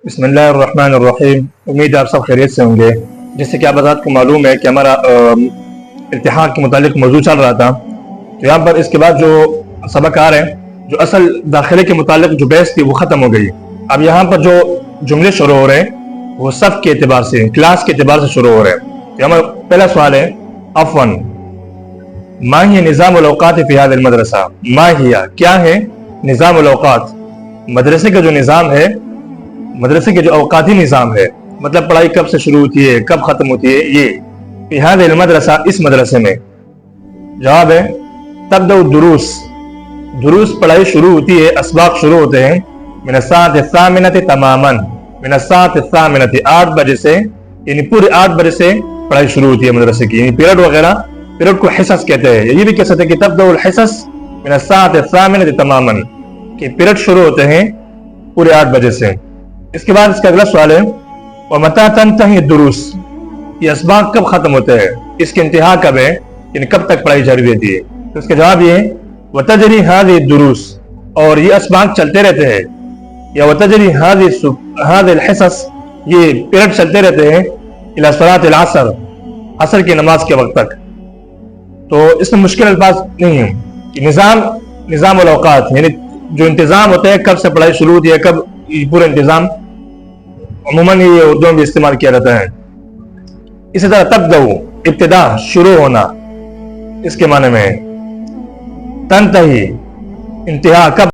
بسم اللہ الرحمن الرحیم. امید آپ سب خیریت سے ہوں گے. جیسے کہ آپ حضرات کو معلوم ہے کہ ہمارا ارتحاق کے متعلق موضوع چل رہا تھا، تو یہاں پر اس کے بعد جو سبق آ رہے ہیں، جو اصل داخلے کے متعلق جو بحث تھی وہ ختم ہو گئی. اب یہاں پر جو جملے شروع ہو رہے ہیں وہ صف کے اعتبار سے، کلاس کے اعتبار سے شروع ہو رہے ہیں. تو ہمارا پہلا سوال ہے عفواً ما ہی نظام الاوقات فی هذه المدرسہ. ما ہی کیا ہے نظام الاوقات، مدرسے کا جو نظام ہے، مدرسے کے جو اوقاتی نظام ہے، مطلب پڑھائی کب سے شروع ہوتی ہے کب ختم ہوتی ہے، یہ فی هذه المدرسہ اس مدرسے میں. جواب ہے تبدأ الدروس، دروس پڑھائی شروع ہوتی ہے، اسباق شروع ہوتے ہیں من الساعة الثامنة تماما، من الساعة الثامنة 8 بجے سے، یعنی پورے 8 بجے سے پڑھائی شروع ہوتی ہے مدرسے کی. یعنی پیریڈ وغیرہ، پیریڈ کو حصص کہتے ہیں. یہ بھی کہہ سکتے ہیں کہ تبدأ الحصص من الساعة الثامنة تماما، کہ پیریڈ شروع ہوتے ہیں پورے 8 بجے سے. اس کے بعد اس کا اگلا سوال ہے ومتى تنتهي الدروس، یہ اسباق کب ختم ہوتے ہیں، اس کی انتہا کب ہے، یعنی کب تک پڑھائی جاری رہتی ہے. تو اس کا جواب یہ ہے وتجری هذه الدروس، اور یہ اسباق چلتے رہتے ہیں، یا وتجری هذه الحصص، یہ پیریڈ چلتے رہتے ہیں الى صلاة العصر، عصر کی نماز کے وقت تک. تو اس میں مشکل الفاظ نہیں ہیں کہ نظام الاوقات، یعنی جو انتظام ہوتا ہے کب سے پڑھائی شروع ہوتی ہے، کب، پورا انتظام عموماً یہ اردو میں بھی استعمال کیا جاتا ہے. اسی طرح تبدأ، ابتدا، شروع ہونا، اس کے معنی میں. تنتہی، انتہا کب